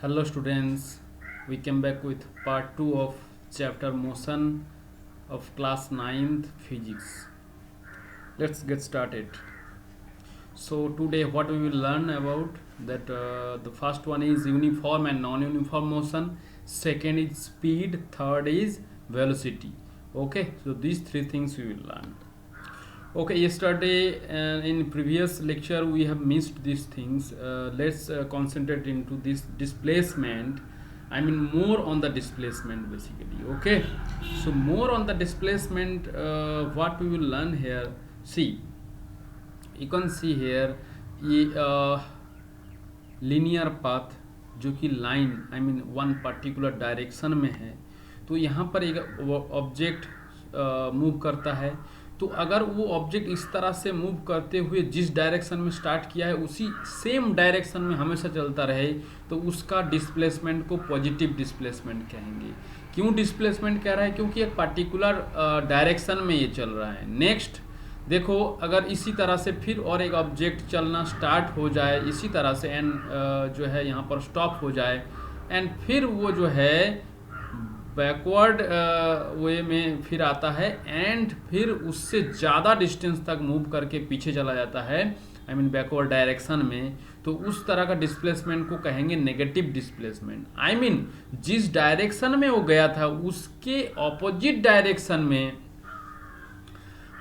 Hello students, we came back with part 2 of chapter motion of class 9th physics. Let's get started. So today what we will learn about that the first one is uniform and non-uniform motion, second is speed, third is velocity. Okay, so these three things we will learn. Okay, yesterday and in previous lecture we have missed these things. Let's concentrate into this displacement. I mean more on the displacement basically. Okay, so more on the displacement, what we will learn here. See, you can see here ये linear path जो कि line I mean one particular direction में है, तो यहाँ पर एक object move करता है। तो अगर वो ऑब्जेक्ट इस तरह से मूव करते हुए जिस डायरेक्शन में स्टार्ट किया है उसी सेम डायरेक्शन में हमेशा चलता रहे, तो उसका डिस्प्लेसमेंट को पॉजिटिव डिस्प्लेसमेंट कहेंगे। क्यों डिस्प्लेसमेंट कह रहा है? क्योंकि एक पर्टिकुलर डायरेक्शन में ये चल रहा है। नेक्स्ट देखो, अगर इसी तरह से फिर और एक ऑब्जेक्ट चलना स्टार्ट हो जाए इसी तरह से एंड जो है यहाँ पर स्टॉप हो जाए एंड फिर वो जो है बैकवर्ड वे में फिर आता है एंड फिर उससे ज़्यादा डिस्टेंस तक मूव करके पीछे चला जाता है, आई मीन बैकवर्ड डायरेक्शन में, तो उस तरह का डिस्प्लेसमेंट को कहेंगे नेगेटिव डिस्प्लेसमेंट। आई मीन जिस डायरेक्शन में वो गया था उसके ऑपोजिट डायरेक्शन में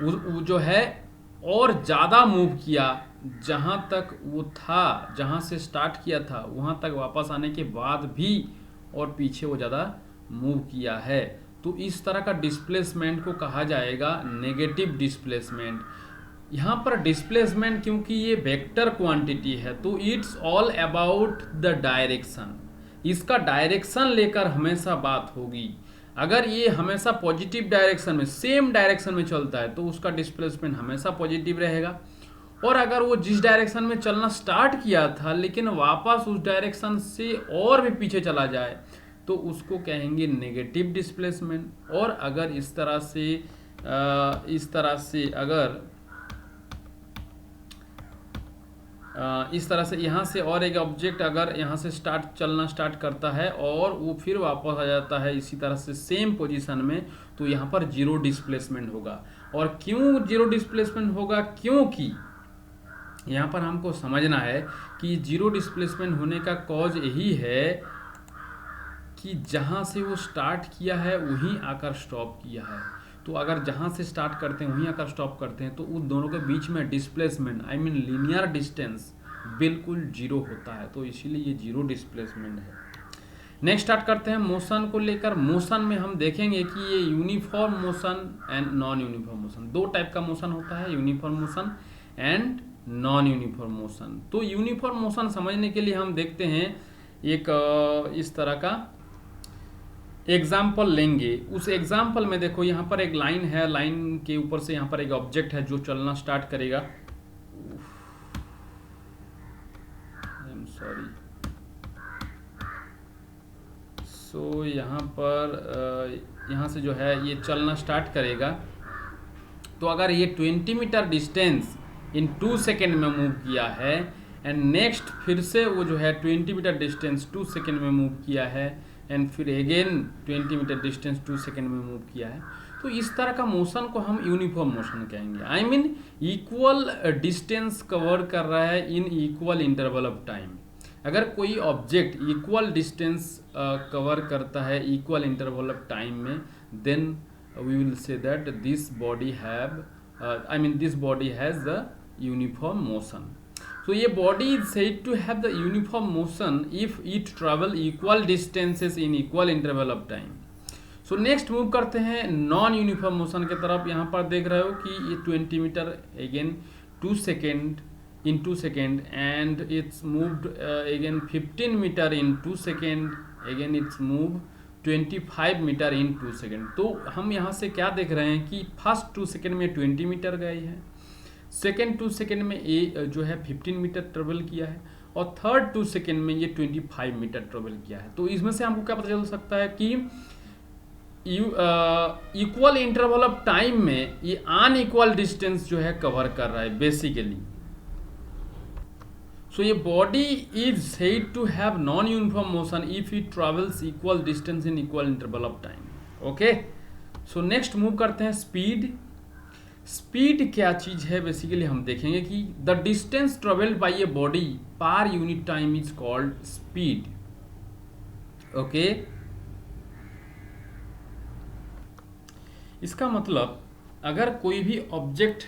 वो जो है और ज़्यादा मूव किया, जहाँ तक वो था, जहाँ से स्टार्ट किया था वहाँ तक वापस आने के बाद भी और पीछे वो ज़्यादा मूव किया है, तो इस तरह का डिस्प्लेसमेंट को कहा जाएगा नेगेटिव डिस्प्लेसमेंट। यहाँ पर डिस्प्लेसमेंट क्योंकि ये वेक्टर क्वांटिटी है तो it's all about the direction, इसका डायरेक्शन लेकर हमेशा बात होगी। अगर ये हमेशा पॉजिटिव डायरेक्शन में सेम डायरेक्शन में चलता है तो उसका डिस्प्लेसमेंट हमेशा पॉजिटिव रहेगा, और अगर वो जिस डायरेक्शन में चलना स्टार्ट किया था लेकिन वापस उस डायरेक्शन से और भी पीछे चला जाए तो उसको कहेंगे नेगेटिव डिस्प्लेसमेंट। और अगर इस तरह से यहाँ से और एक ऑब्जेक्ट अगर यहाँ से चलना स्टार्ट करता है और वो फिर वापस आ जाता है इसी तरह से सेम पोजीशन में, तो यहाँ पर जीरो डिस्प्लेसमेंट होगा। और क्यों जीरो डिस्प्लेसमेंट होगा? क्योंकि यहाँ पर हमको समझना है कि जीरो डिस्प्लेसमेंट होने का कॉज यही है कि जहाँ से वो स्टार्ट किया है वहीं आकर स्टॉप किया है। तो अगर जहाँ से स्टार्ट करते हैं वहीं आकर स्टॉप करते हैं तो उन दोनों के बीच में displacement I mean linear distance बिल्कुल जीरो होता है, तो इसीलिए ये जीरो डिस्प्लेसमेंट है। नेक्स्ट स्टार्ट करते हैं मोशन को लेकर। मोशन में हम देखेंगे कि ये uniform motion and non uniform motion, दो टाइप का मोशन होता है, uniform motion and non uniform motion. तो यूनिफॉर्म मोशन समझने के लिए हम देखते हैं एक इस तरह का एग्जाम्पल लेंगे। उस एग्जाम्पल में देखो यहाँ पर एक लाइन है, लाइन के ऊपर से यहाँ पर एक ऑब्जेक्ट है जो चलना स्टार्ट करेगा। सॉरी, सो यहाँ पर यहाँ से जो है ये चलना स्टार्ट करेगा। तो अगर ये 20 मीटर डिस्टेंस इन 2 सेकेंड में मूव किया है एंड नेक्स्ट फिर से वो जो है 20 मीटर डिस्टेंस 2 सेकेंड में मूव किया है एंड फिर अगेन 20 मीटर डिस्टेंस 2 सेकेंड में मूव किया है, तो इस तरह का मोशन को हम यूनिफॉर्म मोशन कहेंगे। I mean equal distance cover कर रहा है in equal interval of time. अगर कोई ऑब्जेक्ट इक्वल डिस्टेंस कवर करता है इक्वल इंटरवल ऑफ टाइम में, then we will say that this body has the uniform motion. So a body is said to have the uniform motion if it travel equal distances in equal interval of time. So next move करते हैं non uniform motion की तरफ। यहाँ पर देख रहे हो कि ये 20 metre again 2 second in 2 second and it's moved again 15 metre in 2 second, again it's move 25 metre in 2 second. तो हम यहाँ से क्या देख रहे हैं कि फर्स्ट 2 सेकेंड में 20 मीटर गए हैं, सेकेंड 2 सेकेंड में ये जो है 15 मीटर ट्रेवल किया है और थर्ड 2 सेकेंड में ये 25 मीटर ट्रेवल किया है। तो इसमें से हमको क्या पता चल सकता है कि इक्वल इंटरवल ऑफ टाइम में ये अनइक्वल डिस्टेंस जो है कवर कर रहा है basically. So a body is said to have non-uniform motion if it travels equal distance in equal interval of time. Okay. So next move करते हैं speed. Speed क्या चीज है बेसिकली हम देखेंगे कि the distance travelled bye a body per unit time is called speed. Okay. इसका मतलब अगर कोई भी ऑब्जेक्ट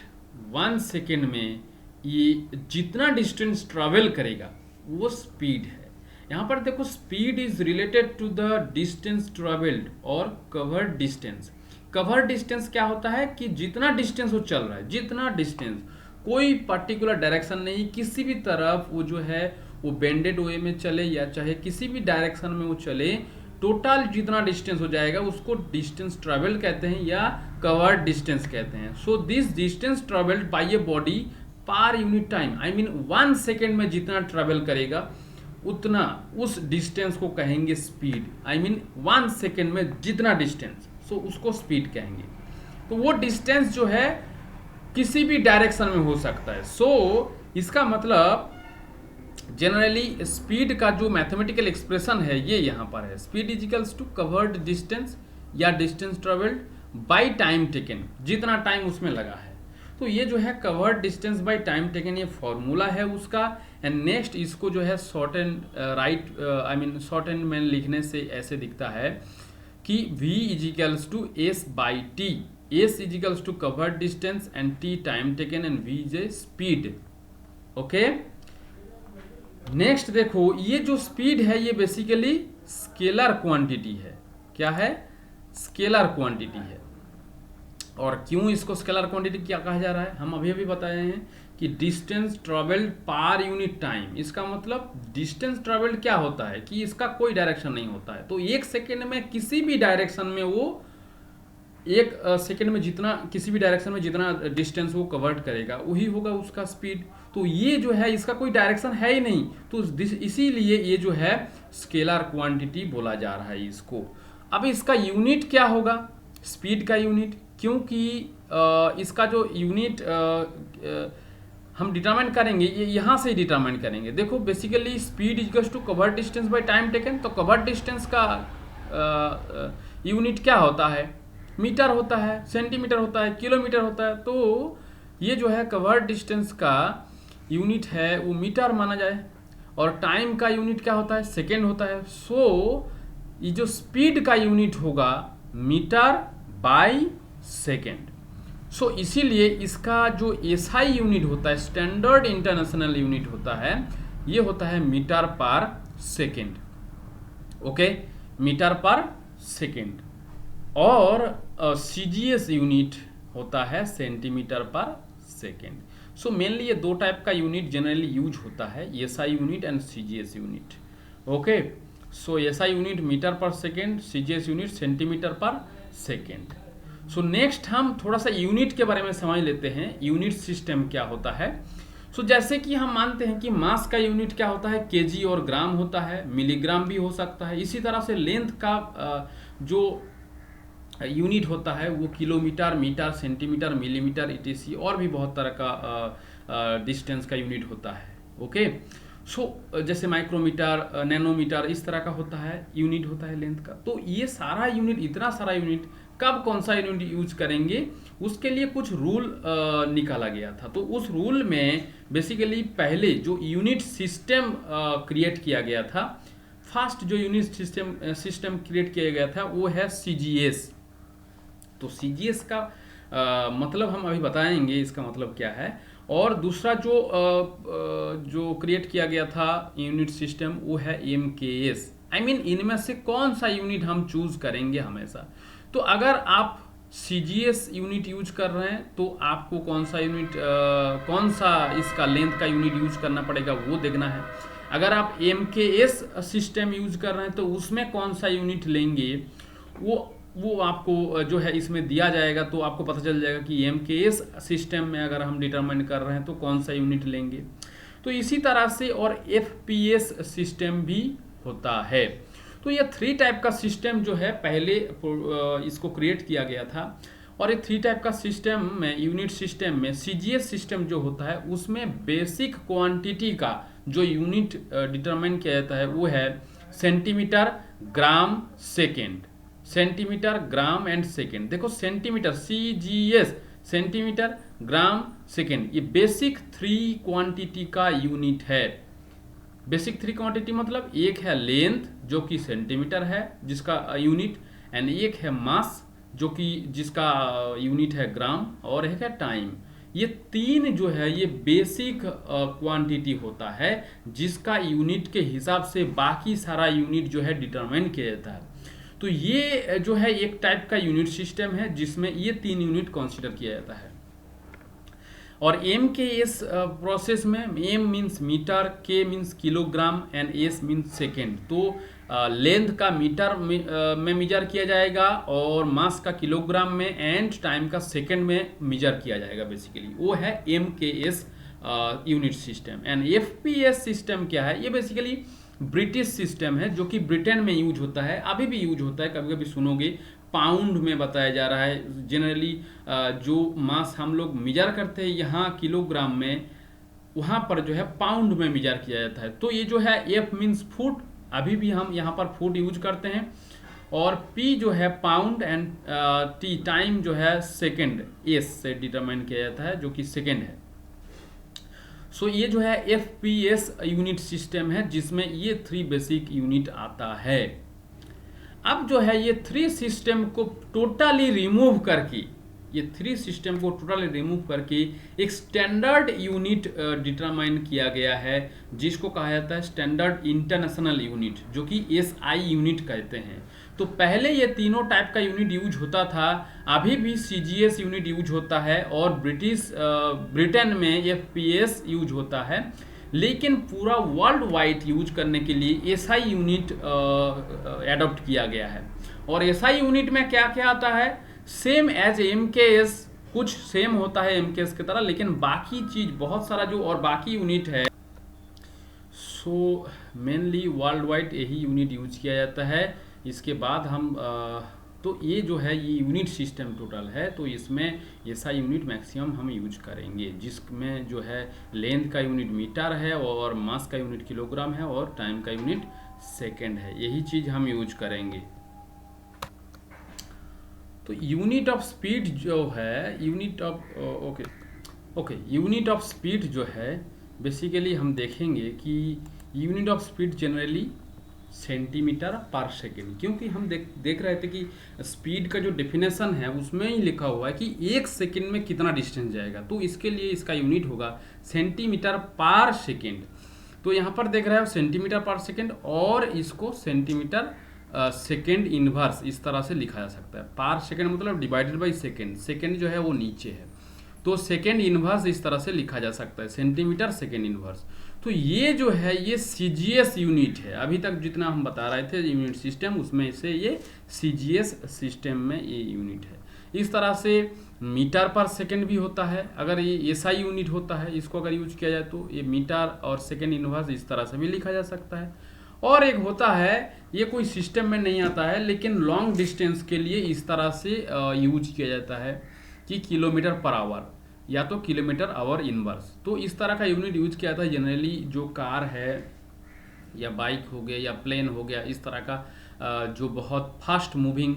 1 सेकेंड में ये जितना डिस्टेंस ट्रेवल करेगा वो स्पीड है. यहाँ पर देखो speed is related to the distance travelled और कवर्ड डिस्टेंस. कवर्ड डिस्टेंस क्या होता है कि जितना डिस्टेंस वो चल रहा है, जितना डिस्टेंस, कोई पर्टिकुलर डायरेक्शन नहीं, किसी भी तरफ वो जो है वो बेंडेड वे में चले या चाहे किसी भी डायरेक्शन में वो चले, टोटल जितना डिस्टेंस हो जाएगा उसको डिस्टेंस ट्रेवल कहते हैं या कवर्ड डिस्टेंस कहते हैं. So this distance travelled bye a body per unit time, I mean 1 second में जितना ट्रेवल करेगा उतना, उस डिस्टेंस को कहेंगे स्पीड. आई मीन 1 सेकेंड में जितना डिस्टेंस, सो उसको स्पीड कहेंगे. तो वो डिस्टेंस जो है किसी भी डायरेक्शन में हो सकता है. सो इसका मतलब जनरली स्पीड का जो मैथमेटिकल एक्सप्रेशन है ये यहाँ पर है. Speed is equals to covered distance या distance travelled by time taken, जितना टाइम उसमें लगा है. तो ये जो है covered distance by time taken ये फॉर्मूला है उसका. एंड नेक्स्ट इसको जो है shorthand right, I mean shorthand में लिखने से ऐसे दिखता है कि v is equals to S by T. S is equals to covered distance and T time taken and v is a speed. Okay. Next देखो ये जो स्पीड है ये बेसिकली स्केलर क्वांटिटी है. क्या है? स्केलर क्वांटिटी है. और क्यों इसको स्केलर क्वांटिटी क्या कहा जा रहा है हम अभी बताए हैं कि distance travelled per unit time. इसका मतलब डिस्टेंस ट्रेवल्ड क्या होता है कि इसका कोई डायरेक्शन नहीं होता है. तो 1 सेकेंड में किसी भी डायरेक्शन में वो 1 सेकेंड में जितना, किसी भी डायरेक्शन में जितना डिस्टेंस वो कवर्ड करेगा वही होगा उसका स्पीड. तो ये जो है इसका कोई डायरेक्शन है ही नहीं, तो इसीलिए ये जो है स्केलर क्वांटिटी बोला जा रहा है इसको. अब इसका यूनिट क्या होगा स्पीड का यूनिट, क्योंकि इसका जो यूनिट हम डिटरमाइन करेंगे ये यहाँ से ही डिटरमाइन करेंगे. देखो basically speed equals to covered distance by time taken. तो कवर्ड डिस्टेंस का यूनिट क्या होता है? मीटर होता है, सेंटीमीटर होता है, किलोमीटर होता है. तो ये जो है कवर्ड डिस्टेंस का यूनिट है वो मीटर माना जाए. और टाइम का यूनिट क्या होता है? सेकेंड होता है. सो ये जो स्पीड का यूनिट होगा मीटर बाय सेकेंड. सो इसीलिए इसका जो एसआई यूनिट होता है, स्टैंडर्ड इंटरनेशनल यूनिट होता है, ये होता है मीटर पर सेकेंड. ओके, मीटर पर सेकेंड. और सीजीएस यूनिट होता है सेंटीमीटर पर सेकेंड. सो मेनली ये 2 टाइप का यूनिट जनरली यूज होता है, SI unit and CGS unit. Okay. So SI unit metre पर सेकेंड, सीजीएस यूनिट सेंटीमीटर पर सेकेंड. सो नेक्स्ट हम थोड़ा सा यूनिट के बारे में समझ लेते हैं. यूनिट सिस्टम क्या होता है? सो जैसे कि हम मानते हैं कि मास का यूनिट क्या होता है? केजी और ग्राम होता है, मिलीग्राम भी हो सकता है. इसी तरह से लेंथ का जो यूनिट होता है वो kilometre, metre, centimetre, millimetre etc और भी बहुत तरह का डिस्टेंस का यूनिट होता है. ओके. सो जैसे माइक्रोमीटर, नैनोमीटर, इस तरह का होता है, यूनिट होता है लेंथ का. तो ये सारा यूनिट, इतना सारा यूनिट कब कौन सा यूनिट यूज करेंगे उसके लिए कुछ रूल निकाला गया था. तो उस रूल में बेसिकली पहले जो यूनिट सिस्टम क्रिएट किया गया था, फर्स्ट जो यूनिट सिस्टम क्रिएट किया गया था वो है सीजीएस. तो सीजीएस का मतलब हम अभी बताएंगे इसका मतलब क्या है. और दूसरा जो क्रिएट किया गया था यूनिट सिस्टम वो है एमकेएस. आई मीन इनमें से कौन सा यूनिट हम चूज करेंगे हमेशा. तो अगर आप सीजीएस यूनिट यूज कर रहे हैं तो आपको कौन सा इसका लेंथ का यूनिट यूज करना पड़ेगा वो देखना है. अगर आप एमकेएस सिस्टम यूज कर रहे हैं तो उसमें कौन सा यूनिट लेंगे वो आपको जो है इसमें दिया जाएगा. तो आपको पता चल जाएगा कि एमकेएस सिस्टम में अगर हम डिटरमाइन कर रहे हैं तो कौन सा यूनिट लेंगे. तो इसी तरह से और एफपीएस सिस्टम भी होता है. तो ये 3 टाइप का सिस्टम जो है पहले इसको क्रिएट किया गया था. और ये 3 टाइप का सिस्टम में, यूनिट सिस्टम में सीजीएस सिस्टम जो होता है उसमें बेसिक क्वांटिटी का जो यूनिट डिटरमाइन किया जाता है वो है centimetre, gram, second. Centimetre, gram and second. देखो सेंटीमीटर, CGS, सेंटीमीटर, ग्राम, सेकेंड, ये बेसिक 3 क्वांटिटी का यूनिट है। बेसिक 3 क्वांटिटी मतलब एक है लेंथ जो कि सेंटीमीटर है जिसका यूनिट, एंड एक है मास जो कि जिसका यूनिट है ग्राम, और एक है टाइम। ये 3 जो है ये बेसिक क्वांटिटी होता है जिसका यूनिट के हिसाब से बाकी सारा यूनिट जो है डिटरमाइन किया जाता है। तो ये जो है एक टाइप का यूनिट सिस्टम है जिसमें ये 3 यूनिट कंसीडर किया जाता है। और एम के इस प्रोसेस में एम मीन्स मीटर, के means kilogram and S means second. तो लेंथ का मीटर में मेजर किया जाएगा और मास का किलोग्राम में एंड टाइम का सेकेंड में मेजर किया जाएगा। बेसिकली वो है एम के S unit system. And FPS system क्या है? ये बेसिकली ब्रिटिश सिस्टम है जो कि ब्रिटेन में यूज होता है, अभी भी यूज होता है। कभी कभी सुनोगे पाउंड में बताया जा रहा है। जनरली जो मास हम लोग मेजर करते हैं यहाँ किलोग्राम में, वहाँ पर जो है पाउंड में मेजर किया जाता है। तो ये जो है F मीन्स फुट, अभी भी हम यहाँ पर फुट यूज करते हैं, और P जो है पाउंड एंड T टाइम जो है सेकेंड, S से डिटरमाइन किया जाता है जो कि सेकेंड है। सो ये जो है FPS यूनिट सिस्टम है जिसमें ये 3 बेसिक यूनिट आता है। अब जो है ये 3 सिस्टम को टोटली रिमूव करके, ये 3 सिस्टम को टोटली रिमूव करके एक स्टैंडर्ड यूनिट डिटरमाइन किया गया है जिसको कहा जाता है स्टैंडर्ड इंटरनेशनल यूनिट, जो कि SI यूनिट कहते हैं। तो पहले ये तीनों टाइप का यूनिट यूज होता था, अभी भी CGS यूनिट यूज होता है, और ब्रिटेन में FPS यूज होता है। लेकिन पूरा वर्ल्ड वाइड यूज करने के लिए SI यूनिट एडॉप्ट किया गया है। और SI यूनिट में क्या क्या आता है? सेम एज MKS, कुछ सेम होता है MKS की तरह, लेकिन बाकी चीज बहुत सारा जो और बाकी यूनिट है, सो मेनली वर्ल्ड वाइड यही यूनिट यूज किया जाता है। इसके बाद हम तो ये जो है ये यूनिट सिस्टम टोटल है, तो इसमें SI यूनिट मैक्सिमम हम यूज करेंगे, जिसमें जो है लेंथ का यूनिट मीटर है और मास का यूनिट किलोग्राम है और टाइम का यूनिट सेकेंड है। यही चीज हम यूज करेंगे। तो यूनिट ऑफ स्पीड जो है, यूनिट ऑफ स्पीड जो है, बेसिकली हम देखेंगे कि unit of speed generally centimetre पर सेकेंड, क्योंकि हम देख रहे थे कि स्पीड का जो डेफिनेशन है उसमें ही लिखा हुआ है कि 1 सेकेंड में कितना डिस्टेंस जाएगा, तो इसके लिए इसका यूनिट होगा सेंटीमीटर पर सेकेंड। तो यहाँ पर देख रहे हो सेंटीमीटर पर सेकेंड, और इसको सेंटीमीटर सेकेंड इनवर्स इस तरह से लिखा जा सकता है। पर सेकेंड मतलब डिवाइडेड बाई सेकेंड, सेकेंड जो है वो नीचे है, तो सेकेंड इनवर्स इस तरह से लिखा जा सकता है, सेंटीमीटर सेकेंड इनवर्स। तो ये जो है ये CGS यूनिट है। अभी तक जितना हम बता रहे थे यूनिट सिस्टम, उसमें से ये CGS सिस्टम में ये यूनिट है। इस तरह से मीटर पर सेकेंड भी होता है। अगर ये SI यूनिट होता है, इसको अगर यूज किया जाए तो ये मीटर और सेकेंड इनवर्स इस तरह से भी लिखा जा सकता है। और एक होता है, ये कोई सिस्टम में नहीं आता है, लेकिन लॉन्ग डिस्टेंस के लिए इस तरह से यूज किया जाता है कि किलोमीटर पर आवर या तो किलोमीटर आवर इनवर्स। तो इस तरह का यूनिट यूज किया जाता है। जनरली जो कार है या बाइक हो गया या प्लेन हो गया, इस तरह का जो बहुत फास्ट मूविंग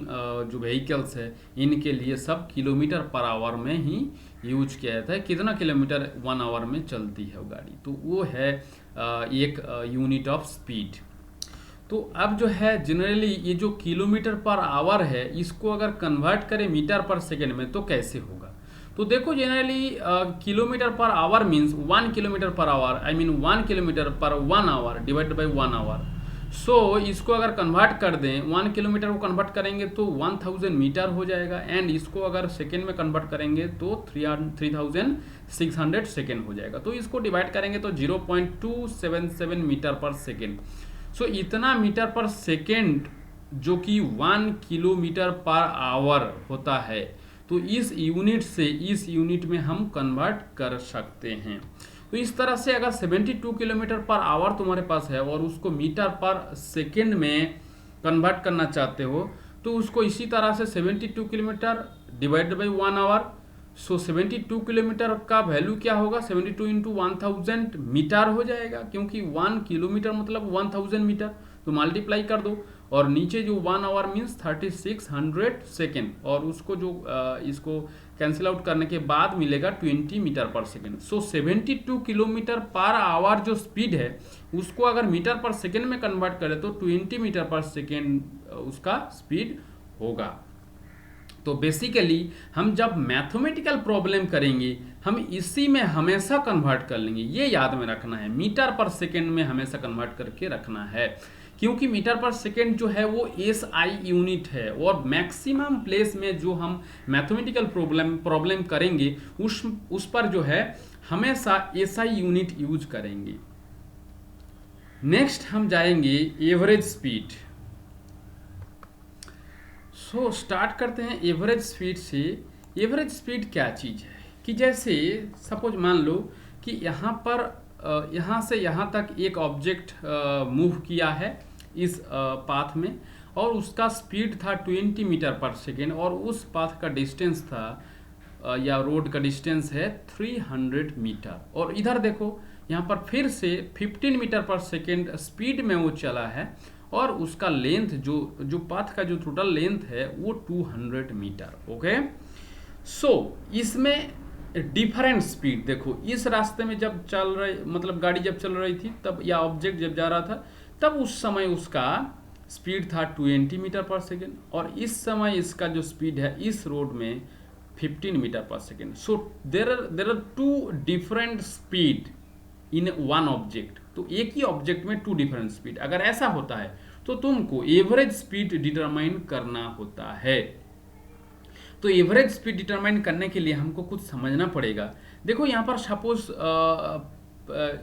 जो व्हीकल्स है, इनके लिए सब किलोमीटर पर आवर में ही यूज किया जाता है। कितना किलोमीटर 1 आवर में चलती है वो गाड़ी, तो वो है एक यूनिट ऑफ स्पीड। तो अब जो है जनरली ये जो किलोमीटर पर आवर है, इसको अगर कन्वर्ट करें मीटर पर सेकेंड में तो कैसे होगा? तो देखो generally kilometre per hour means 1 kilometre per hour, I mean 1 kilometre पर 1 आवर डिवाइडेड बाई 1 आवर। सो इसको अगर कन्वर्ट कर दें, 1 किलोमीटर को कन्वर्ट करेंगे तो 1000 मीटर हो जाएगा, एंड इसको अगर सेकेंड में कन्वर्ट करेंगे तो 3600 सेकेंड हो जाएगा। तो इसको डिवाइड करेंगे तो 0.277 मीटर पर सेकेंड। सो इतना मीटर पर सेकेंड जो कि 1 किलोमीटर पर आवर होता है, तो इस यूनिट से इस यूनिट में हम कन्वर्ट कर सकते हैं। तो इस तरह से अगर 72 किलोमीटर पर आवर तुम्हारे पास है और उसको मीटर पर सेकेंड में कन्वर्ट करना चाहते हो, तो उसको इसी तरह से 72 kilometre divided by 1 hour, so 72 kilometre का वैल्यू क्या होगा, 72 इंटू 1000 मीटर हो जाएगा, क्योंकि 1 किलोमीटर मतलब 1000 मीटर, तो मल्टीप्लाई कर दो। और नीचे जो 1 आवर मीन्स 3600 सेकेंड, और उसको जो इसको कैंसिल आउट करने के बाद मिलेगा 20 मीटर पर सेकेंड। सो 72 किलोमीटर पर आवर जो स्पीड है उसको अगर मीटर पर सेकेंड में कन्वर्ट करें तो 20 मीटर पर सेकेंड उसका स्पीड होगा। तो बेसिकली हम जब मैथमेटिकल प्रॉब्लम करेंगे हम इसी में हमेशा कन्वर्ट कर लेंगे, ये याद में रखना है, मीटर पर सेकेंड में हमेशा कन्वर्ट करके रखना है, क्योंकि मीटर पर सेकेंड जो है वो एसआई यूनिट है, और मैक्सिमम प्लेस में जो हम मैथमेटिकल प्रॉब्लम करेंगे उस पर जो है हमेशा एसआई यूनिट यूज करेंगे। नेक्स्ट हम जाएंगे एवरेज स्पीड। सो स्टार्ट करते हैं एवरेज स्पीड से। एवरेज स्पीड क्या चीज़ है कि जैसे सपोज मान लो कि यहाँ पर यहाँ से यहाँ तक एक ऑब्जेक्ट मूव किया है इस पाथ में, और उसका स्पीड था 20 मीटर पर सेकेंड, और उस पाथ का डिस्टेंस था या रोड का डिस्टेंस है 300 मीटर। और इधर देखो यहाँ पर फिर से 15 मीटर पर सेकेंड स्पीड में वो चला है, और उसका लेंथ जो पाथ का जो टोटल लेंथ है वो 200 मीटर। ओके, सो इसमें डिफरेंट स्पीड देखो, इस रास्ते में जब चल रही मतलब गाड़ी जब चल रही थी तब, या ऑब्जेक्ट जब जा रहा था तब उस समय उसका स्पीड था 20 मीटर पर सेकेंड, और इस समय इसका जो स्पीड है इस रोड में 15 मीटर पर second. So there are two different speed in one object. तो एक ही ऑब्जेक्ट में टू डिफरेंट स्पीड, अगर ऐसा होता है तो तुमको एवरेज स्पीड डिटरमाइन करना होता है। तो एवरेज स्पीड डिटरमाइन करने के लिए हमको कुछ समझना पड़ेगा। देखो यहाँ पर सपोज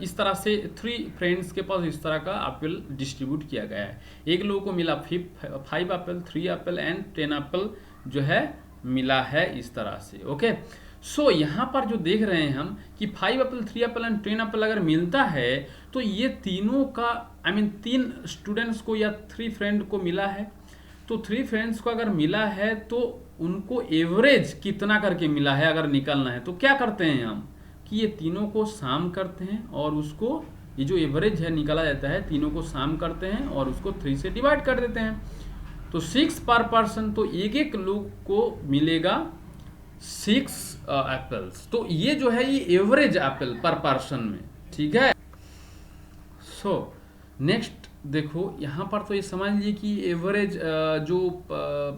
इस तरह से 3 फ्रेंड्स के पास इस तरह का एप्पल डिस्ट्रीब्यूट किया गया है। एक लोगों को मिला 5 एप्पल, 3 एप्पल एंड 10 एप्पल जो है मिला है इस तरह से। ओके, सो यहाँ पर जो देख रहे हैं हम कि 5 एप्पल, 3 एप्पल एंड 10 एप्पल अगर मिलता है तो ये तीनों का 3 स्टूडेंट्स को या 3 फ्रेंड को मिला है। तो 3 फ्रेंड्स को अगर मिला है तो उनको एवरेज कितना करके मिला है अगर निकालना है तो क्या करते हैं हम कि ये तीनों को साम करते हैं, और उसको ये जो एवरेज है निकाला जाता है तीनों को साम करते हैं और उसको 3 से डिवाइड कर देते हैं। तो 6 पर पर्सन, तो एक लोग को मिलेगा 6 एप्पल्स। तो ये जो है ये एवरेज एप्पल पर पर्सन में, ठीक है। सो नेक्स्ट देखो यहाँ पर तो ये समझ लीजिए कि एवरेज जो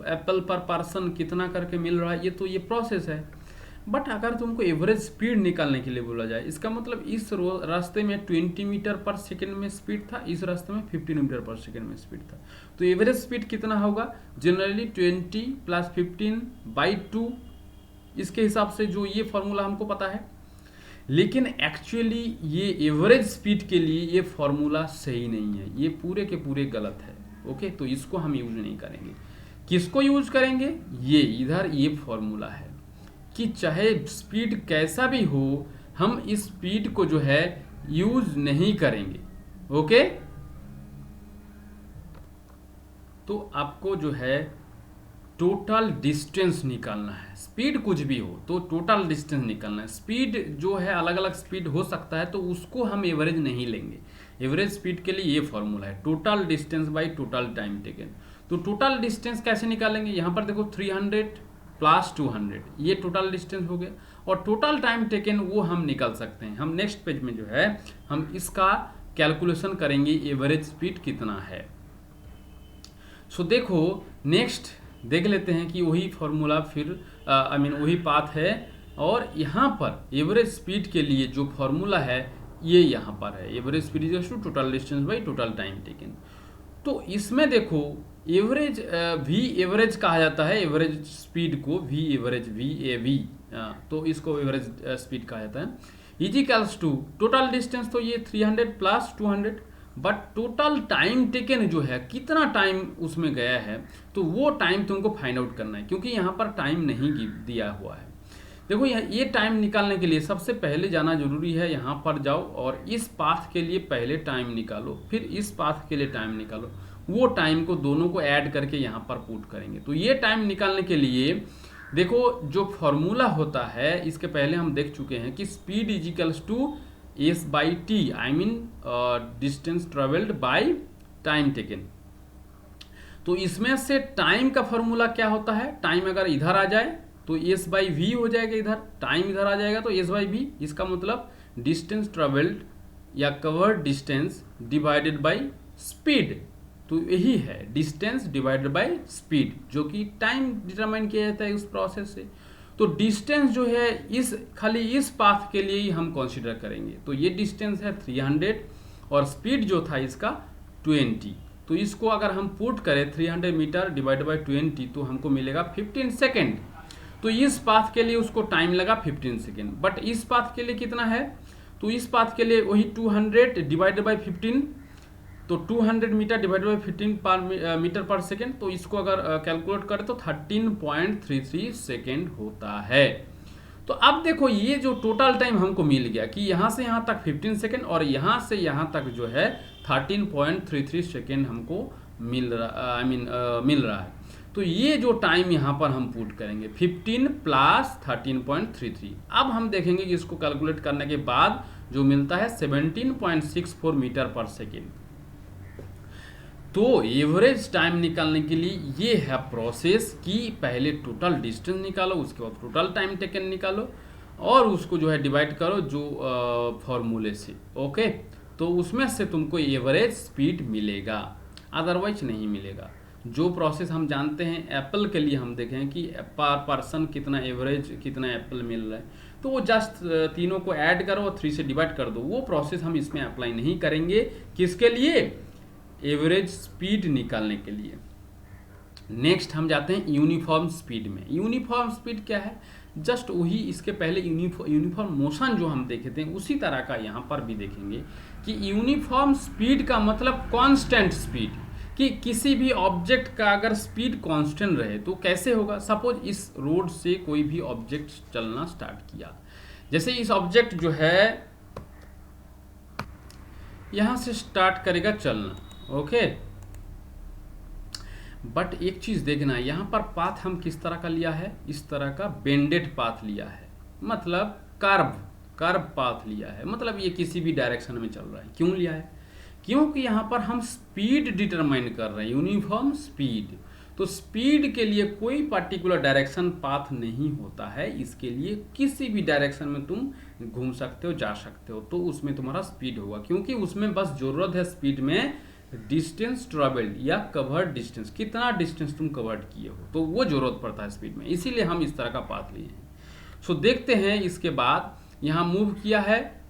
एप्पल पर पर्सन कितना करके मिल रहा है, ये तो ये प्रोसेस है। बट अगर तुमको एवरेज स्पीड निकालने के लिए बोला जाए, इसका मतलब इस रास्ते में 20 मीटर पर सेकेंड में स्पीड था, इस रास्ते में 15 मीटर पर सेकेंड में स्पीड था, तो एवरेज स्पीड कितना होगा, जनरली 20 + 15/2, इसके हिसाब से जो ये फॉर्मूला हमको पता है। लेकिन एक्चुअली ये एवरेज स्पीड के लिए ये फॉर्मूला सही नहीं है, ये पूरे के पूरे गलत है। ओके, तो इसको हम यूज नहीं करेंगे। किसको यूज करेंगे, ये इधर ये फॉर्मूला है कि चाहे स्पीड कैसा भी हो हम इस स्पीड को जो है यूज नहीं करेंगे। ओके, तो आपको जो है टोटल डिस्टेंस निकालना है। स्पीड कुछ भी हो तो टोटल डिस्टेंस निकालना है। स्पीड जो है अलग अलग स्पीड हो सकता है तो उसको हम एवरेज नहीं लेंगे। एवरेज स्पीड के लिए ये फॉर्मूला है, total distance by total time taken. तो टोटल डिस्टेंस कैसे निकालेंगे, यहाँ पर देखो 300 + 200 ये टोटल डिस्टेंस हो गया, और टोटल टाइम टेकन वो हम निकाल सकते हैं। हम नेक्स्ट पेज में जो है हम इसका कैलकुलेशन करेंगे एवरेज स्पीड कितना है। सो देखो नेक्स्ट देख लेते हैं कि वही फॉर्मूला फिर वही पाथ है, और यहाँ पर एवरेज स्पीड के लिए जो फॉर्मूला है ये यहाँ पर है, average speed is to total distance by total time taken. तो इसमें देखो एवरेज वी एवरेज कहा जाता है, एवरेज स्पीड को वी एवरेज VAV, तो इसको एवरेज स्पीड कहा जाता है। इजिकल्स टू टोटल डिस्टेंस, तो ये 300 + 200, बट टोटल टाइम टेकन जो है कितना टाइम उसमें गया है तो वो टाइम तुमको फाइंड आउट करना है, क्योंकि यहाँ पर टाइम नहीं दिया हुआ है। देखो ये टाइम निकालने के लिए सबसे पहले जाना जरूरी है, यहाँ पर जाओ और इस पाथ के लिए पहले टाइम निकालो, फिर इस पाथ के लिए टाइम निकालो, वो टाइम को दोनों को ऐड करके यहाँ पर पुट करेंगे। तो ये टाइम निकालने के लिए देखो जो फॉर्मूला होता है इसके पहले हम देख चुके हैं कि speed is equals to S by T, I mean distance travelled by time taken. तो इसमें से टाइम का फॉर्मूला क्या होता है, टाइम अगर इधर आ जाए तो एस बाई वी हो जाएगा, इधर टाइम इधर आ जाएगा तो एस बाई वी। इसका मतलब डिस्टेंस ट्रेवल्ड या covered distance divided by speed. तो यही है डिस्टेंस डिवाइडेड बाय स्पीड, जो कि टाइम डिटरमाइन किया जाता है उस प्रोसेस से। तो डिस्टेंस जो है इस खाली इस पाथ के लिए ही हम कंसीडर करेंगे। तो ये डिस्टेंस है 300 और स्पीड जो था इसका 20। तो इसको अगर हम पुट करें 300 मीटर डिवाइडेड बाय 20 तो हमको मिलेगा 15 सेकेंड। तो इस पाथ के लिए उसको टाइम लगा 15 सेकेंड, बट इस पाथ के लिए कितना है, तो इस पाथ के लिए वही 200 डिवाइडेड बाई 15, तो 200 मीटर डिवाइडेड बाई 15 पर मीटर पर सेकेंड। तो इसको अगर कैलकुलेट करें तो 13.33 सेकेंड होता है। तो अब देखो ये जो टोटल टाइम हमको मिल गया कि यहाँ से यहाँ तक 15 सेकेंड और यहाँ से यहाँ तक जो है 13.33 सेकेंड हमको मिल रहा है। तो ये जो टाइम यहाँ पर हम पुट करेंगे 15 प्लस 13.33। अब हम देखेंगे कि इसको कैलकुलेट करने के बाद जो मिलता है 17.64 मीटर पर सेकेंड। तो एवरेज टाइम निकालने के लिए ये है प्रोसेस कि पहले टोटल डिस्टेंस निकालो, उसके बाद टोटल टाइम टेकन निकालो और उसको जो है डिवाइड करो जो फॉर्मूले से। ओके, तो उसमें से तुमको एवरेज स्पीड मिलेगा, अदरवाइज नहीं मिलेगा। जो प्रोसेस हम जानते हैं एप्पल के लिए हम देखें कि पर पर्सन कितना एवरेज कितना एप्पल मिल रहा है, तो वो जस्ट तीनों को ऐड करो और 3 से डिवाइड कर दो। वो प्रोसेस हम इसमें अप्लाई नहीं करेंगे। किसके लिए, एवरेज स्पीड निकालने के लिए। नेक्स्ट हम जाते हैं यूनिफॉर्म स्पीड में। यूनिफॉर्म स्पीड क्या है, जस्ट वही इसके पहले यूनिफॉर्म मोशन जो हम देखे थे उसी तरह का यहाँ पर भी देखेंगे कि यूनिफॉर्म स्पीड का मतलब कांस्टेंट स्पीड, कि किसी भी ऑब्जेक्ट का अगर स्पीड कांस्टेंट रहे तो कैसे होगा। सपोज इस रोड से कोई भी ऑब्जेक्ट चलना स्टार्ट किया, जैसे इस ऑब्जेक्ट जो है यहां से स्टार्ट करेगा चलना, ओके। बट एक चीज देखना, यहां पर पाथ हम किस तरह का लिया है, इस तरह का बेंडेड पाथ लिया है, मतलब कर्व पाथ लिया है, मतलब ये किसी भी डायरेक्शन में चल रहा है। क्यों लिया है, क्योंकि यहां पर हम स्पीड डिटरमाइन कर रहे हैं, यूनिफॉर्म स्पीड। तो स्पीड के लिए कोई पर्टिकुलर डायरेक्शन पाथ नहीं होता है, इसके लिए किसी भी डायरेक्शन में तुम घूम सकते हो, जा सकते हो, तो उसमें तुम्हारा स्पीड होगा। क्योंकि उसमें बस जरूरत है स्पीड में डिस्टेंस ट्रेवल्ड या कवर्ड डिस्टेंस, कितना डिस्टेंस तुम कवर्ड किए हो, तो वो जरूरत पड़ता है स्पीड में, इसीलिए हम इस तरह का पाथ लिए हैं। सो देखते हैं, इसके बाद यहाँ मूव किया है,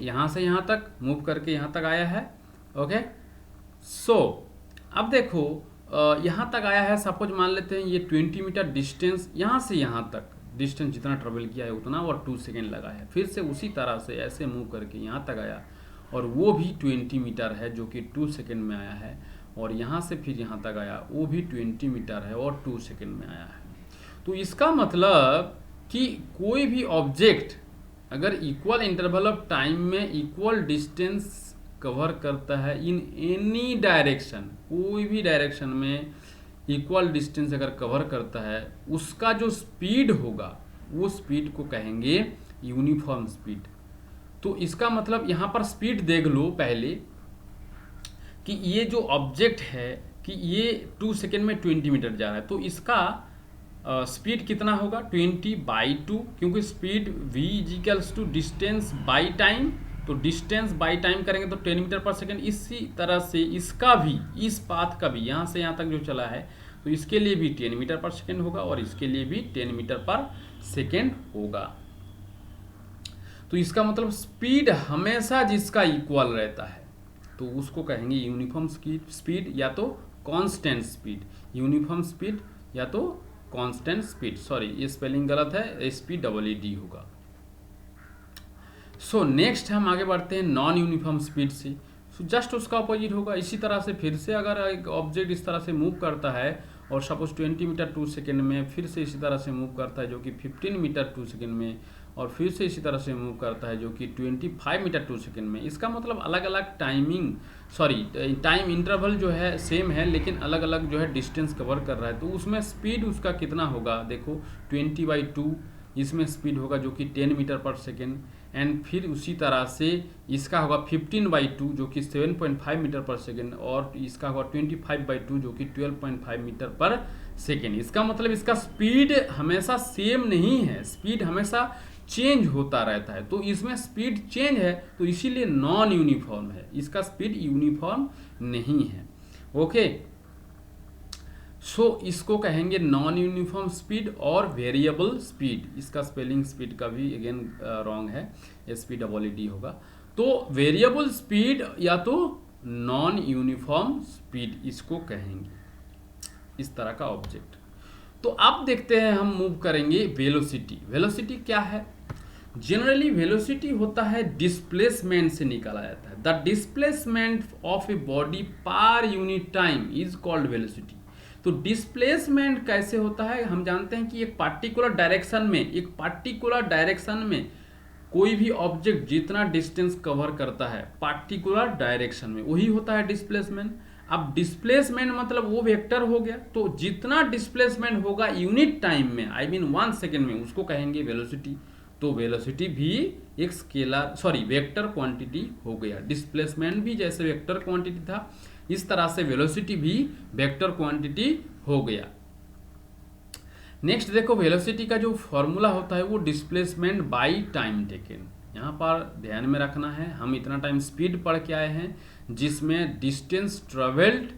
यहाँ से यहाँ तक मूव करके यहाँ तक आया है, ओके। सो अब देखो यहाँ तक आया है, सपोज मान लेते हैं ये 20 मीटर डिस्टेंस, यहाँ से यहाँ तक डिस्टेंस जितना ट्रेवल किया है उतना, और 2 सेकेंड लगा है। फिर से उसी तरह से ऐसे मूव करके यहाँ तक आया और वो भी 20 मीटर है जो कि 2 सेकेंड में आया है, और यहाँ से फिर यहाँ तक आया, वो भी 20 मीटर है और 2 सेकेंड में आया है। तो इसका मतलब कि कोई भी ऑब्जेक्ट अगर इक्वल इंटरवल ऑफ टाइम में इक्वल डिस्टेंस कवर करता है इन एनी डायरेक्शन, कोई भी डायरेक्शन में इक्वल डिस्टेंस अगर कवर करता है, उसका जो स्पीड होगा वो स्पीड को कहेंगे यूनिफॉर्म स्पीड। तो इसका मतलब यहाँ पर स्पीड देख लो पहले कि ये जो ऑब्जेक्ट है कि ये 2 सेकेंड में 20 मीटर जा रहा है, तो इसका स्पीड कितना होगा 20/2, क्योंकि speed v equals to distance by time. तो डिस्टेंस बाई टाइम करेंगे तो 10 मीटर पर सेकेंड। इसी तरह से इसका भी, इस पाथ का भी यहाँ से यहाँ तक जो चला है तो इसके लिए भी 10 मीटर पर सेकेंड होगा और इसके लिए भी 10 मीटर पर सेकेंड होगा। तो इसका मतलब स्पीड हमेशा जिसका इक्वल रहता है तो उसको कहेंगे यूनिफॉर्म स्पीड या तो कांस्टेंट स्पीड, यूनिफॉर्म स्पीड या तो कांस्टेंट स्पीड। सॉरी, ये स्पेलिंग गलत है, SPEED होगा। सो नेक्स्ट हम आगे बढ़ते हैं नॉन यूनिफॉर्म स्पीड से। सो जस्ट उसका अपोजिट होगा। इसी तरह से फिर से अगर एक ऑब्जेक्ट इस तरह से मूव करता है और सपोज 20 मीटर 2 सेकेंड में, फिर से इसी तरह से मूव करता है जो कि 15 मीटर 2 सेकेंड में, और फिर से इसी तरह से मूव करता है जो कि 25 मीटर 2 सेकेंड में। इसका मतलब अलग अलग टाइम इंटरवल जो है सेम है, लेकिन अलग अलग जो है डिस्टेंस कवर कर रहा है। तो उसमें स्पीड उसका कितना होगा, देखो 20/2 इसमें स्पीड होगा जो कि 10 मीटर पर सेकेंड, एंड फिर उसी तरह से इसका होगा 15/2 जो कि 7.5 मीटर पर सेकेंड, और इसका होगा 25/2 जो कि 12.5 मीटर पर सेकेंड। इसका मतलब इसका स्पीड हमेशा सेम नहीं है, स्पीड हमेशा चेंज होता रहता है। तो इसमें स्पीड चेंज है, तो इसीलिए नॉन यूनिफॉर्म है, इसका स्पीड यूनिफॉर्म नहीं है। ओके, सो इसको कहेंगे नॉन यूनिफॉर्म स्पीड और वेरिएबल स्पीड। इसका स्पेलिंग स्पीड का भी अगेन रॉन्ग है, SPEED होगा। तो वेरिएबल स्पीड या तो नॉन यूनिफॉर्म स्पीड इसको कहेंगे, इस तरह का ऑब्जेक्ट। तो अब देखते हैं, हम मूव करेंगे वेलोसिटी। वेलोसिटी क्या है? जनरली वेलोसिटी होता है डिस्प्लेसमेंट से निकाला जाता है। The displacement of a body per unit time is called velocity. तो डिस्प्लेसमेंट कैसे होता है, हम जानते हैं कि एक पार्टिकुलर डायरेक्शन में कोई भी ऑब्जेक्ट जितना डिस्टेंस कवर करता है पार्टिकुलर डायरेक्शन में, वही होता है डिस्प्लेसमेंट। अब डिस्प्लेसमेंट मतलब वो वेक्टर हो गया, तो जितना डिस्प्लेसमेंट होगा यूनिट टाइम में, आई मीन 1 सेकेंड में, उसको कहेंगे वेलोसिटी। तो वेलोसिटी भी एक वेक्टर क्वांटिटी हो गया। डिस्प्लेसमेंट भी जैसे वेक्टर क्वांटिटी था, इस तरह से वेलोसिटी भी वेक्टर क्वांटिटी हो गया। नेक्स्ट देखो, वेलोसिटी का जो फॉर्मूला होता है वो डिस्प्लेसमेंट बाय टाइम टेकन। यहाँ पर ध्यान में रखना है, हम इतना टाइम स्पीड पढ़ के आए हैं जिसमें डिस्टेंस ट्रेवल्ड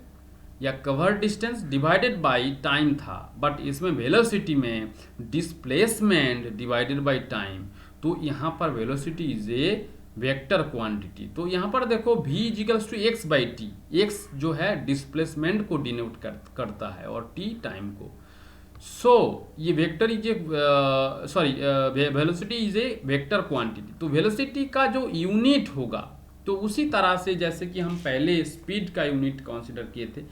या cover distance divided by time था, बट इसमें वेलोसिटी में डिस्प्लेसमेंट डिवाइडेड बाय टाइम। तो यहाँ पर velocity is a vector quantity. तो यहाँ पर देखो v = x/t, x जो है डिस्प्लेसमेंट को डिनोट करता है और t टाइम को। सो ये vector is velocity is a vector quantity. तो वेलोसिटी का जो यूनिट होगा, तो उसी तरह से जैसे कि हम पहले स्पीड का यूनिट कंसीडर किए थे,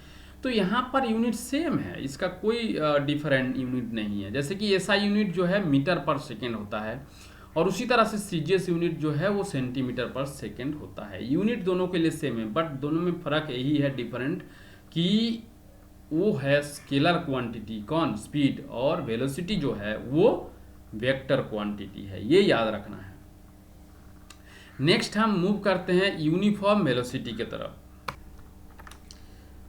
तो यहाँ पर यूनिट सेम है, इसका कोई डिफरेंट यूनिट नहीं है। जैसे कि SI यूनिट जो है मीटर पर सेकेंड होता है, और उसी तरह से CGS यूनिट जो है वो सेंटीमीटर पर सेकेंड होता है। यूनिट दोनों के लिए सेम है, बट दोनों में फर्क यही है डिफरेंट कि वो है स्केलर क्वांटिटी, कौन, स्पीड, और वेलोसिटी जो है वो वेक्टर क्वांटिटी है, ये याद रखना है। नेक्स्ट हम मूव करते हैं यूनिफॉर्म वेलोसिटी की तरफ।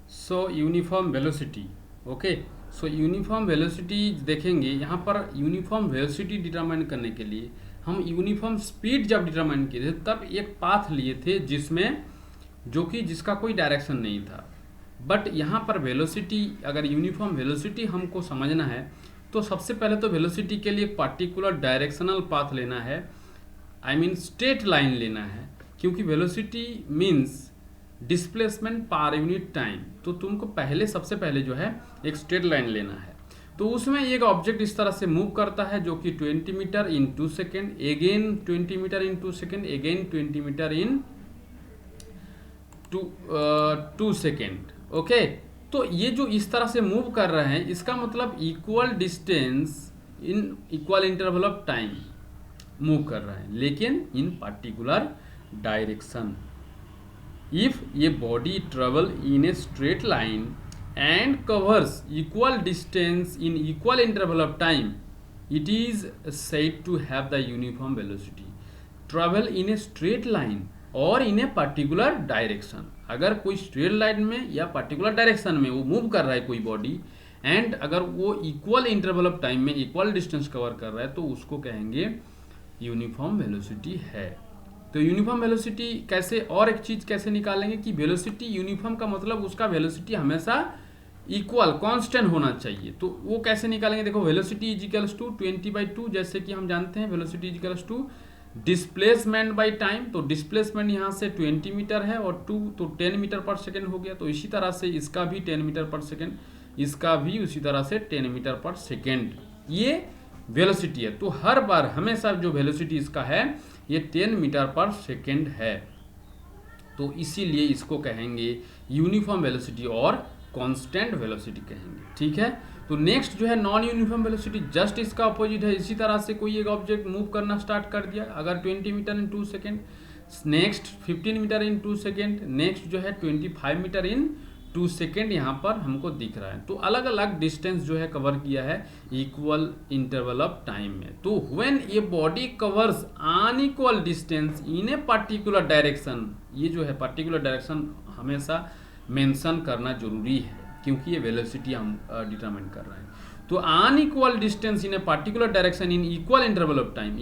सो यूनिफॉर्म वेलोसिटी, ओके। सो यूनिफॉर्म वेलोसिटी देखेंगे। यहाँ पर यूनिफॉर्म वेलोसिटी डिटरमाइन करने के लिए हम यूनिफॉर्म स्पीड जब डिटरमाइन किए थे तब एक पाथ लिए थे जिसका कोई डायरेक्शन नहीं था। बट यहाँ पर वेलोसिटी, अगर यूनिफॉर्म वेलोसिटी हमको समझना है तो सबसे पहले तो वेलोसिटी के लिए पार्टिकुलर डायरेक्शनल पाथ लेना है, आई मीन स्ट्रेट लाइन लेना है, क्योंकि velocity means displacement per unit time. तो तुमको सबसे पहले जो है एक स्ट्रेट लाइन लेना है। तो उसमें एक ऑब्जेक्ट इस तरह से मूव करता है जो कि 20 metre in 2 second, again 20 metre in 2 second, again 20 metre in 2 second, okay. तो ये जो इस तरह से मूव कर रहे हैं, इसका मतलब equal distance in equal interval of time move कर रहे हैं, लेकिन इन पार्टिकुलर डायरेक्शन। इफ ये body travel in a straight line and covers equal distance in equal interval of time, it is said to have the uniform velocity. Travel in a straight line or in a particular direction. अगर कोई straight line में या particular direction में वो move कर रहा है कोई बॉडी, एंड अगर वो इक्वल इंटरवल ऑफ टाइम में इक्वल डिस्टेंस कवर कर रहा है, तो उसको कहेंगे यूनिफॉर्म वेलोसिटी है। तो यूनिफॉर्म वेलोसिटी कैसे, और एक चीज कैसे निकालेंगे कि वेलोसिटी यूनिफॉर्म का मतलब उसका वेलोसिटी हमेशा इक्वल कांस्टेंट होना चाहिए। तो वो कैसे निकालेंगे, देखो वेलोसिटी = 20/2, जैसे कि हम जानते हैं वेलोसिटी = डिस्प्लेसमेंट बाय टाइम। तो डिस्प्लेसमेंट यहाँ से 20 मीटर है और 2 तो 10 मीटर पर सेकेंड हो गया। तो इसी तरह से इसका भी 10 मीटर पर सेकेंड, इसका भी उसी तरह से 10 मीटर पर सेकेंड, ये वेलोसिटी है। तो हर बार हमेशा जो वेलोसिटी इसका है ये 10 मीटर पर सेकेंड है। तो इसीलिए इसको कहेंगे यूनिफॉर्म वेलोसिटी और कांस्टेंट वेलोसिटी कहेंगे, ठीक है। तो नेक्स्ट जो है नॉन यूनिफॉर्म वेलोसिटी, जस्ट इसका अपोजिट है। इसी तरह से कोई एक ऑब्जेक्ट मूव करना स्टार्ट कर दिया, अगर 20 metre in 2 second, next 15 metre in 2 second, next जो है 25 मीटर इन 2 सेकेंड यहाँ पर हमको दिख रहा है। तो अलग अलग डिस्टेंस जो है कवर किया है इक्वल इंटरवल ऑफ टाइम में। तो when a body covers unequal distance in a particular direction, ये जो है पर्टिकुलर डायरेक्शन हमेशा मेंशन करना जरूरी है, क्योंकि ये वेलोसिटी हम डिटरमाइन कर रहे हैं। तो unequal distance in a particular direction in equal interval of time,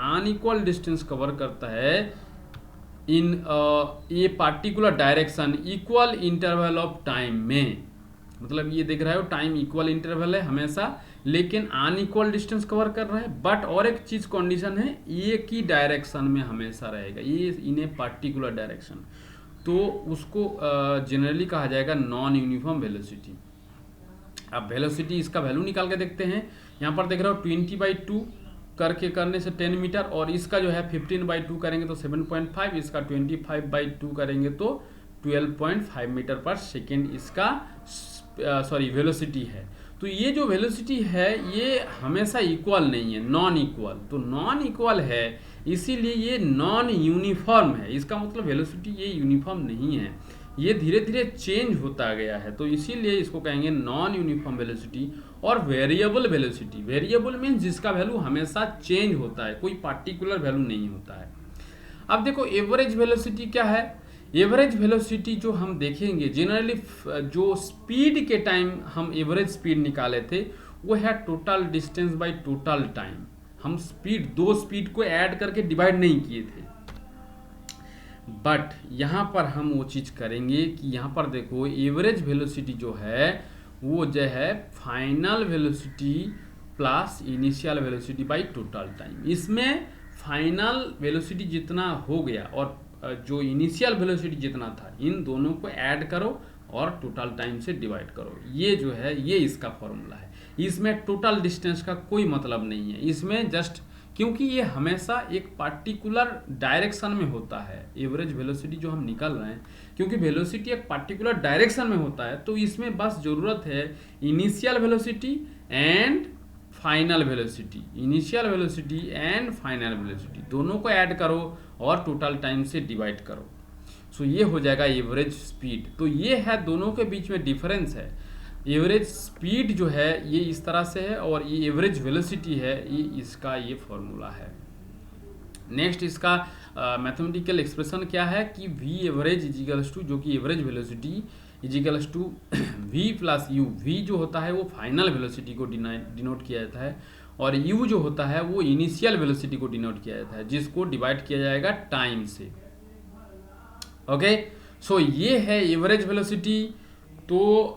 unequal distance cover करता है in a particular direction equal interval of time में। मतलब ये देख रहे हो टाइम इक्वल इंटरवल है हमेशा, लेकिन अनइक्वल डिस्टेंस कवर कर रहा है। बट और एक चीज कंडीशन है, एक ही डायरेक्शन में हमेशा रहेगा, ये इन ए पार्टिकुलर डायरेक्शन, तो उसको जनरली कहा जाएगा नॉन यूनिफॉर्म वेलोसिटी। अब वेलोसिटी इसका वैल्यू निकाल के देखते हैं। यहाँ पर देख रहे हो 20/2 करने से 10 मीटर, और इसका जो है 15/2 करेंगे तो 7.5, इसका 25/2 करेंगे तो 12.5 मीटर पर सेकेंड इसका वेलोसिटी है। तो ये जो वेलोसिटी है ये हमेशा इक्वल नहीं है, नॉन इक्वल। तो नॉन इक्वल है इसीलिए ये नॉन यूनिफॉर्म है। इसका मतलब वेलोसिटी ये यूनिफॉर्म नहीं है, ये धीरे धीरे चेंज होता गया है। तो इसीलिए इसको कहेंगे नॉन यूनिफॉर्म वेलोसिटी। और वेरिएबल वेलोसिटी, वेरिएबल मीन्स जिसका वैल्यू हमेशा चेंज होता है, कोई पार्टिकुलर वैल्यू नहीं होता है। अब देखो एवरेज वेलोसिटी क्या है। एवरेज वेलोसिटी जो हम देखेंगे जनरली, जो स्पीड के टाइम हम एवरेज स्पीड निकाले थे वो है total distance by total time. हम स्पीड, दो स्पीड को ऐड करके डिवाइड नहीं किए थे। बट यहाँ पर हम वो चीज करेंगे कि यहाँ पर देखो एवरेज वेलोसिटी जो है वो जो है final velocity plus initial velocity by total time. इसमें फाइनल वेलोसिटी जितना हो गया और जो इनिशियल वेलोसिटी जितना था, इन दोनों को ऐड करो और टोटल टाइम से डिवाइड करो। ये जो है ये इसका फॉर्मूला है। इसमें टोटल डिस्टेंस का कोई मतलब नहीं है इसमें, जस्ट क्योंकि ये हमेशा एक पार्टिकुलर डायरेक्शन में होता है। एवरेज वेलोसिटी जो हम निकाल रहे हैं, क्योंकि वेलोसिटी एक पार्टिकुलर डायरेक्शन में होता है, तो इसमें बस जरूरत है initial velocity and final velocity, initial velocity and final velocity दोनों को ऐड करो और टोटल टाइम से डिवाइड करो। सो ये हो जाएगा एवरेज स्पीड। तो ये है दोनों के बीच में डिफरेंस है। एवरेज स्पीड जो है ये इस तरह से है और ये एवरेज वेलोसिटी है, ये इसका ये फॉर्मूला है। नेक्स्ट इसका मैथमेटिकल एक्सप्रेशन क्या है कि वी एवरेज इजिकल्स टू, जो कि average velocity equals to v plus u. V जो होता है वो फाइनल वेलोसिटी को डिनोट किया जाता है और यू जो होता है वो इनिशियल वेलोसिटी को डिनोट किया जाता है, जिसको डिवाइड किया जाएगा टाइम से। ओके, सो ये है एवरेज वेलोसिटी। तो